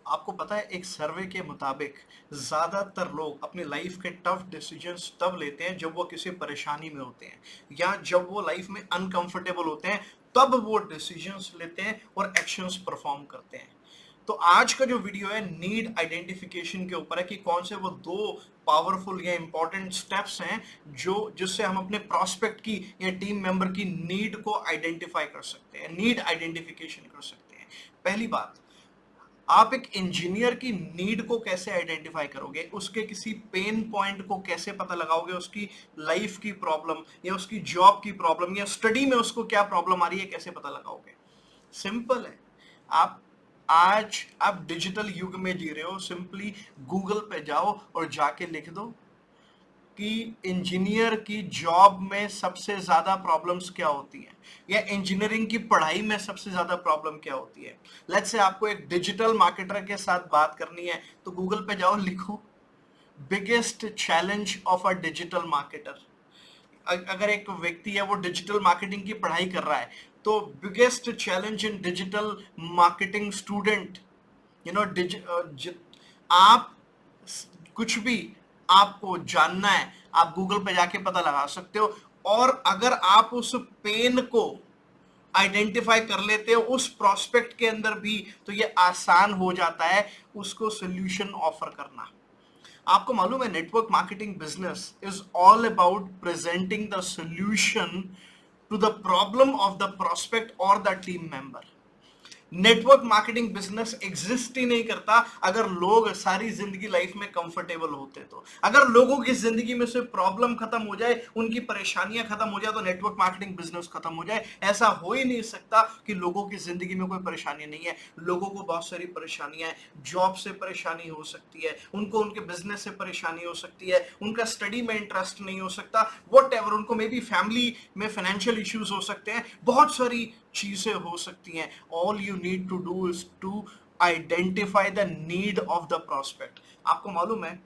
आपको पता है एक सर्वे के मुताबिक ज्यादातर लोग अपनी लाइफ के टफ डिसीजंस तब लेते हैं जब वो किसी परेशानी में होते हैं या जब वो लाइफ में अनकंफर्टेबल होते हैं, तब वो डिसीजंस लेते हैं और एक्शंस परफॉर्म करते हैं। तो आज का जो वीडियो है नीड आइडेंटिफिकेशन के ऊपर है कि कौन से वो दो पावरफुल या इंपॉर्टेंट स्टेप्स हैं जो जिससे हम अपने प्रोस्पेक्ट की या टीम मेंबर की नीड को आइडेंटिफाई कर सकते हैं, नीड आइडेंटिफिकेशन कर सकते हैं। पहली बात, आप एक इंजीनियर की नीड को कैसे आइडेंटिफाई करोगे, उसके किसी पेन पॉइंट को कैसे पता लगाओगे, उसकी लाइफ की प्रॉब्लम या उसकी जॉब की प्रॉब्लम या स्टडी में उसको क्या प्रॉब्लम आ रही है, कैसे पता लगाओगे? सिंपल है। आप आज आप डिजिटल युग में जी रहे हो, सिंपली गूगल पे जाओ और जाके लिख दो कि इंजीनियर की जॉब में सबसे ज्यादा प्रॉब्लम्स क्या होती हैं या इंजीनियरिंग की पढ़ाई में सबसे ज्यादा प्रॉब्लम क्या होती है। लेट्स से आपको एक डिजिटल मार्केटर के साथ बात करनी है, तो गूगल पे जाओ, लिखो biggest challenge of a digital marketer. अगर एक व्यक्ति है वो डिजिटल मार्केटिंग की पढ़ाई कर रहा है, तो biggest challenge in digital marketing student, you know आप कुछ भी आपको जानना है, आप गूगल पे जाके पता लगा सकते हो। और अगर आप उस पेन को आइडेंटिफाई कर लेते हो उस प्रोस्पेक्ट के अंदर भी, तो ये आसान हो जाता है उसको सोल्यूशन ऑफर करना। आपको मालूम है network marketing business is all about presenting the solution to the problem of the prospect और the team member. Network marketing business exist ही नहीं करता अगर लोग सारी जिंदगी लाइफ में कंफर्टेबल होते। तो अगर लोगों की जिंदगी में से प्रॉब्लम खत्म हो जाए, उनकी परेशानियां खत्म हो जाए, तो नेटवर्क मार्केटिंग बिजनेस खत्म हो जाए। ऐसा हो ही नहीं सकता कि लोगों की जिंदगी में कोई परेशानी नहीं है। लोगों को बहुत सारी परेशानियां हैं, जॉब से परेशानी हो सकती है, उनको उनके बिजनेस से परेशानी हो सकती है, उनका स्टडी में इंटरेस्ट नहीं हो सकता, वट एवर, उनको मे बी फैमिली में फाइनेंशियल इश्यूज हो सकते हैं, बहुत सारी चीजें हो सकती हैं। All you need to do is to identify the need of the prospect. आपको मालूम है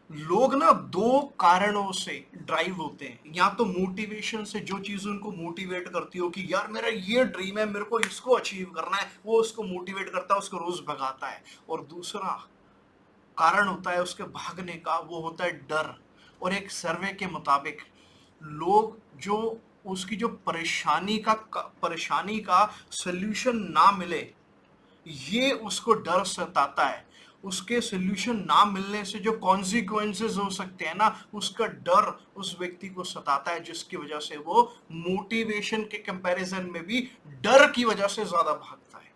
लोग ना दो कारणों से ड्राइव होते हैं, या तो मोटिवेशन से, जो चीज उनको मोटिवेट करती हो कि यार मेरा ये ड्रीम है, मेरे को इसको अचीव करना है, वो उसको मोटिवेट करता है, उसको रोज भगाता है। और दूसरा कारण होता है उसके भागने का, वो होता है डर। और एक सर्वे के मुताबिक लोग जो उसकी जो परेशानी का सल्यूशन ना मिले, ये उसको डर सताता है। उसके सल्यूशन ना मिलने से जो कॉन्सिक्वेंसेस हो सकते हैं ना, उसका डर उस व्यक्ति को सताता है, जिसकी वजह से वो मोटिवेशन के कंपैरिजन में भी डर की वजह से ज्यादा भागता है।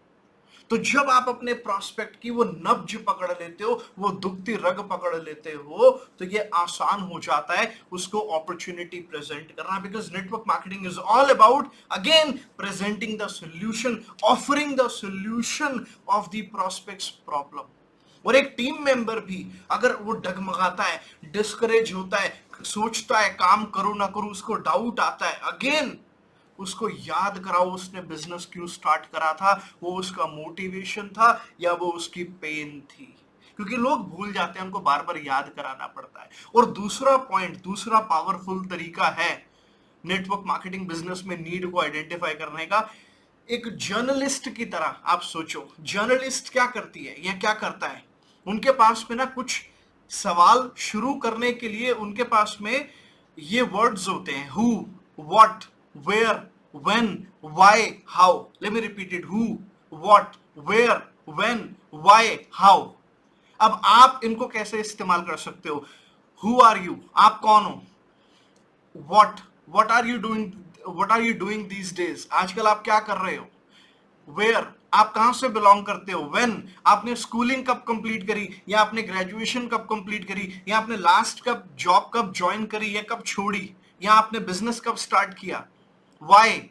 तो जब आप अपने प्रोस्पेक्ट की वो नब्ज पकड़ लेते हो, वो दुखती रग पकड़ लेते हो, तो ये आसान हो जाता है उसको अपॉर्चुनिटी प्रेजेंट करना। Because network marketing is all about again presenting the solution, offering the solution of the prospects problem. और एक टीम मेंबर भी अगर वो डगमगाता है, डिस्करेज होता है, सोचता है काम करूं ना करूं, उसको डाउट आता है, अगेन उसको याद कराओ उसने बिजनेस क्यों स्टार्ट करा था, वो उसका मोटिवेशन था या वो उसकी पेन थी। क्योंकि लोग भूल जाते हैं, उनको बार बार याद कराना पड़ता है। और दूसरा पॉइंट, दूसरा पावरफुल तरीका है नेटवर्क मार्केटिंग बिजनेस में नीड को आइडेंटिफाई करने का। एक जर्नलिस्ट की तरह आप सोचो, जर्नलिस्ट क्या करती है या क्या करता है, उनके पास में ना कुछ सवाल शुरू करने के लिए उनके पास में ये वर्ड्स होते हैं, who, what, where, when, why, how. Let me repeat it, who, what, where, when, why, how. अब आप इनको कैसे इस्तेमाल कर सकते हो? हु आर यू, आप कौन हो? What are you doing, what are you doing these days, आजकल आप क्या कर रहे हो? वेयर, आप कहां से बिलोंग करते हो? व्हेन, आपने स्कूलिंग कब कंप्लीट करी या आपने ग्रेजुएशन कब कंप्लीट करी या आपने लास्ट कब जॉब कब ज्वाइन करी या कब छोड़ी या आपने बिजनेस कब स्टार्ट किया? Why,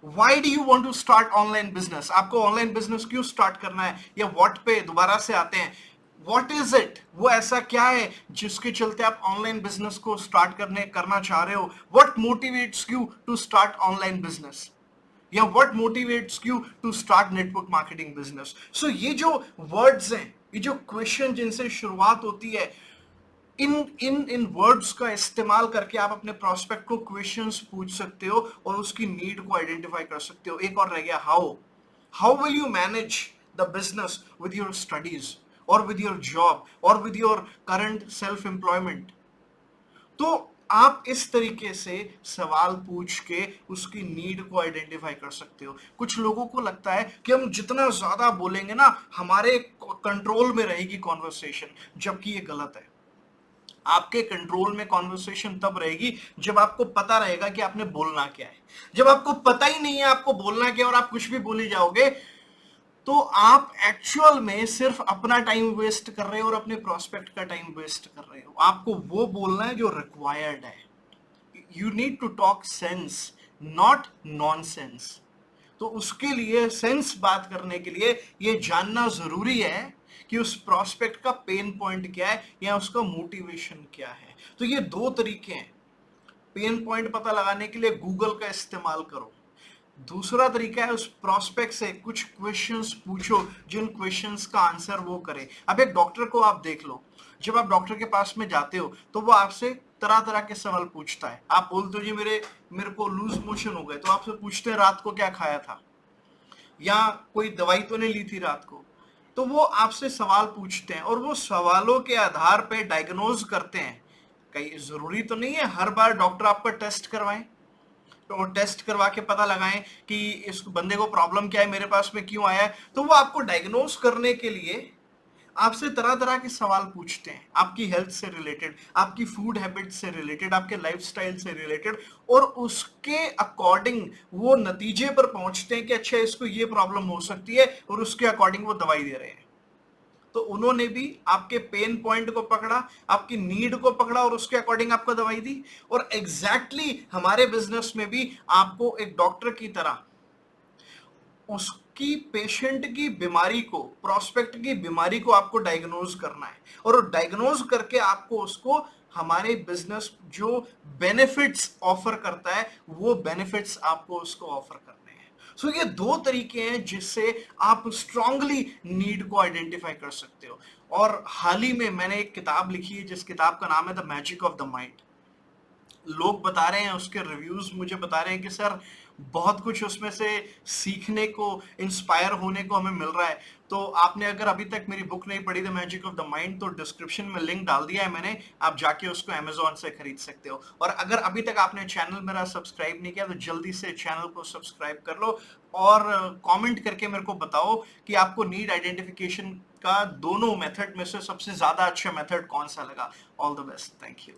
why do you want to start online business, आपको ऑनलाइन बिजनेस क्यों स्टार्ट करना है? या व्हाट पे दोबारा से आते हैं, व्हाट इज इट, वो ऐसा क्या है जिसके चलते आप ऑनलाइन बिजनेस को स्टार्ट करना चाह रहे हो? What motivates you to start online business या what motivates you to start network marketing business? So ये जो वर्ड्स हैं, ये जो क्वेश्चन जिनसे शुरुआत होती है, इन इन इन वर्ड्स का इस्तेमाल करके आप अपने प्रोस्पेक्ट को क्वेश्चंस पूछ सकते हो और उसकी नीड को आइडेंटिफाई कर सकते हो। एक और रह गया, how. How will you manage the business with your studies और विद योर जॉब और with your current self employment. तो आप इस तरीके से सवाल पूछ के उसकी नीड को आइडेंटिफाई कर सकते हो। कुछ लोगों को लगता है कि हम जितना ज्यादा बोलेंगे ना हमारे कंट्रोल में रहेगी कॉन्वर्सेशन, जबकि ये गलत है। आपके कंट्रोल में कॉन्वर्सेशन तब रहेगी जब आपको पता रहेगा कि आपने बोलना क्या है। जब आपको पता ही नहीं है आपको बोलना क्या है और आप कुछ भी बोली जाओगे, तो आप एक्चुअल में सिर्फ अपना टाइम वेस्ट कर रहे हो और अपने प्रोस्पेक्ट का टाइम वेस्ट कर रहे हो। आपको वो बोलना है जो रिक्वायर्ड है। You need to talk sense, not nonsense. तो उसके लिए सेंस बात करने के लिए ये जानना जरूरी है कि उस प्रोस्पेक्ट का पेन पॉइंट क्या है या उसका मोटिवेशन क्या है। तो ये दो तरीके हैं। पेन पॉइंट पता लगाने के लिए गूगल का इस्तेमाल करो। दूसरा तरीका है उस प्रोस्पेक्ट से कुछ क्वेश्चंस पूछो जिन क्वेश्चंस का आंसर वो करे। अब एक डॉक्टर को आप देख लो, जब आप डॉक्टर के पास में जाते हो तो वो आपसे तरह तरह के सवाल पूछता है। आप बोलते हो जी मेरे को लूज मोशन हो गए, तो आपसे पूछते हैं रात को क्या खाया था या कोई दवाई तो नहीं ली थी रात को। तो वो आपसे सवाल पूछते हैं और वो सवालों के आधार पे डायग्नोज करते हैं। कहीं जरूरी तो नहीं है हर बार डॉक्टर आपका टेस्ट करवाएं, तो टेस्ट करवा के पता लगाएं कि इस बंदे को प्रॉब्लम क्या है, मेरे पास में क्यों आया है। तो वो आपको डायग्नोज करने के लिए आपसे तरह तरह के सवाल पूछते हैं, आपकी हेल्थ से रिलेटेड, आपकी फूड हैबिट से रिलेटेड, आपके लाइफस्टाइल से रिलेटेड, और उसके अकॉर्डिंग वो नतीजे पर पहुंचते हैं कि अच्छा इसको ये प्रॉब्लम हो सकती है और उसके अकॉर्डिंग वो दवाई दे रहे हैं। तो उन्होंने भी आपके पेन पॉइंट को पकड़ा, आपकी नीड को पकड़ा और उसके अकॉर्डिंग आपको दवाई दी। और एग्जैक्टली हमारे बिजनेस में भी आपको एक डॉक्टर की तरह उसकी पेशेंट की बीमारी को, प्रोस्पेक्ट की बीमारी को आपको डायग्नोज करना है और डायग्नोज करके आपको उसको हमारे बिजनेस जो बेनिफिट्स ऑफर करता है वो बेनिफिट्स आपको उसको ऑफर करने हैं। सो ये दो तरीके हैं जिससे आप स्ट्रांगली नीड को आइडेंटिफाई कर सकते हो। और हाल ही में मैंने एक किताब लिखी है जिस किताब का नाम है the magic of the mind. लोग बता रहे हैं, उसके रिव्यूज मुझे बता रहे हैं कि सर बहुत कुछ उसमें से सीखने को, इंस्पायर होने को हमें मिल रहा है। तो आपने अगर अभी तक मेरी बुक नहीं पढ़ी the magic of the mind, तो डिस्क्रिप्शन में लिंक डाल दिया है मैंने, आप जाके उसको अमेजोन से खरीद सकते हो। और अगर अभी तक आपने चैनल मेरा सब्सक्राइब नहीं किया तो जल्दी से चैनल को सब्सक्राइब कर लो और कमेंट करके मेरे को बताओ कि आपको नीड आइडेंटिफिकेशन का दोनों मेथड में से सबसे ज्यादा अच्छा मेथड कौन सा लगा। All the best, thank you.